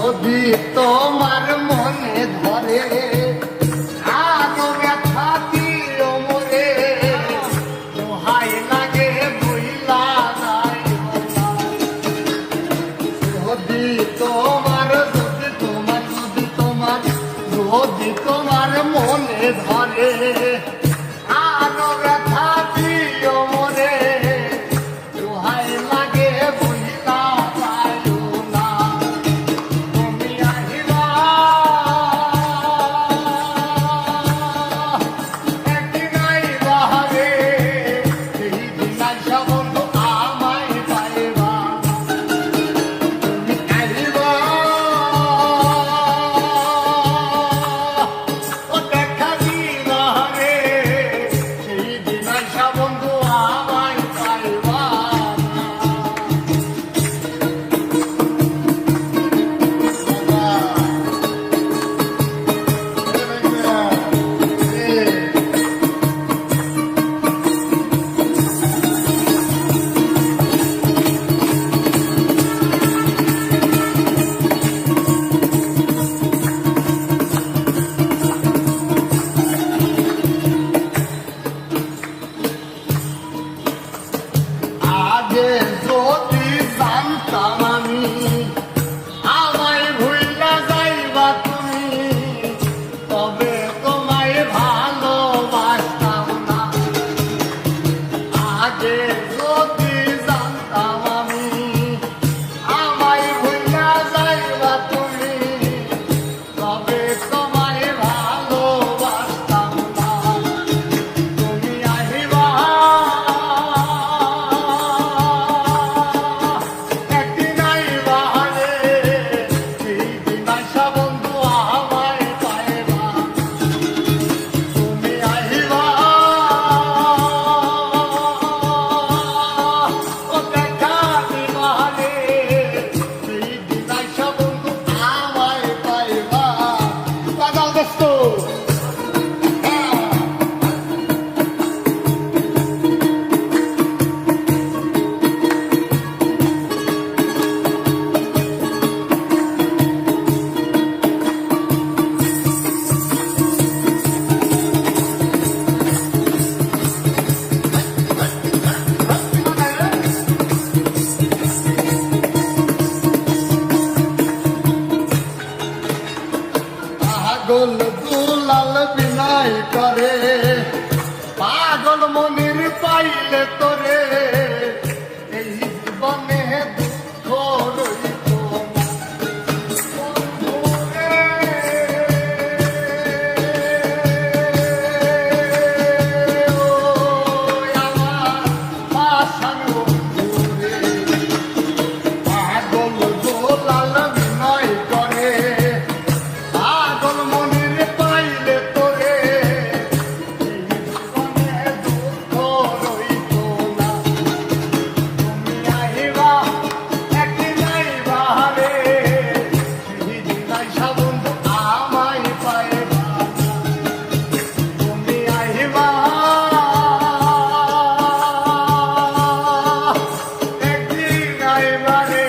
যদি তোমার মনে ধরে আরো ব্যথা দিও মোরে দোহাই লাগে ভুইলা যাইও না। যদি তোমার মনে ধরে আরো ব্যথা দিও মোরে দোহাই লাগে ভুইলা যাইও না। তুমি আহিবা একদিন আইবা রে সেই দিন আইসা বন্ধু আমায় পাইবা। তুমি আহিবা দেখা দিবা রে সেই দিন আইসা বন্ধু আমায় পাইবা। আগে যদি জানতাম আমি আমায় ভুইলা যাইবা তুমি তবে তোমায় ভালোবাসতাম না। আগে যদি জানতাম আমি আমায় ভুইলা যাইবা তুমি তবে তোমায় ভালোবাসতাম না। তুমি আহিবা একদিন আইবা রে সেই দিন আইসা বন্ধু আমায় পাইবা। তুমি আহিবা দেখা দিবা রে সেই দিন আইসা বন্ধু আমায় পাইবা। বাজাও দোস্ত পাগল দুলাল বিনাই করে পাগল মনির পাইলে তোরে এই জীবনে দুঃখ রইত না। বন্ধু রে, ওই আমার পাশানো বন্ধু রে। পাগল দুলাল বিনাই করে পাগল মনির পাইলে তোরে এই জীবনে দুঃখ রইত না। তুমি আহিবা একদিন আইবা রে সেই দিন আইসা বন্ধু আমায় পাইবা। তুমি আহিবা একদিন আইবা রে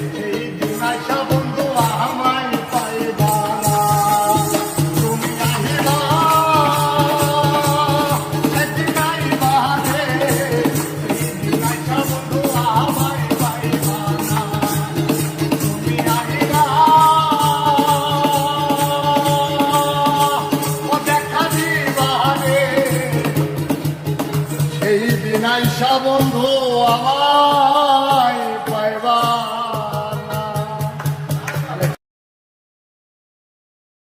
সেই দিন আইসা বন্ধু আমায় পাইবা না। তুমি আহিবা একদিন আইবা রে সেই দিন আইসা বন্ধু আমায় পাইবা না। তুমি আহিবা দেখা দিবা রে সেই দিন আইসা বন্ধু আমায়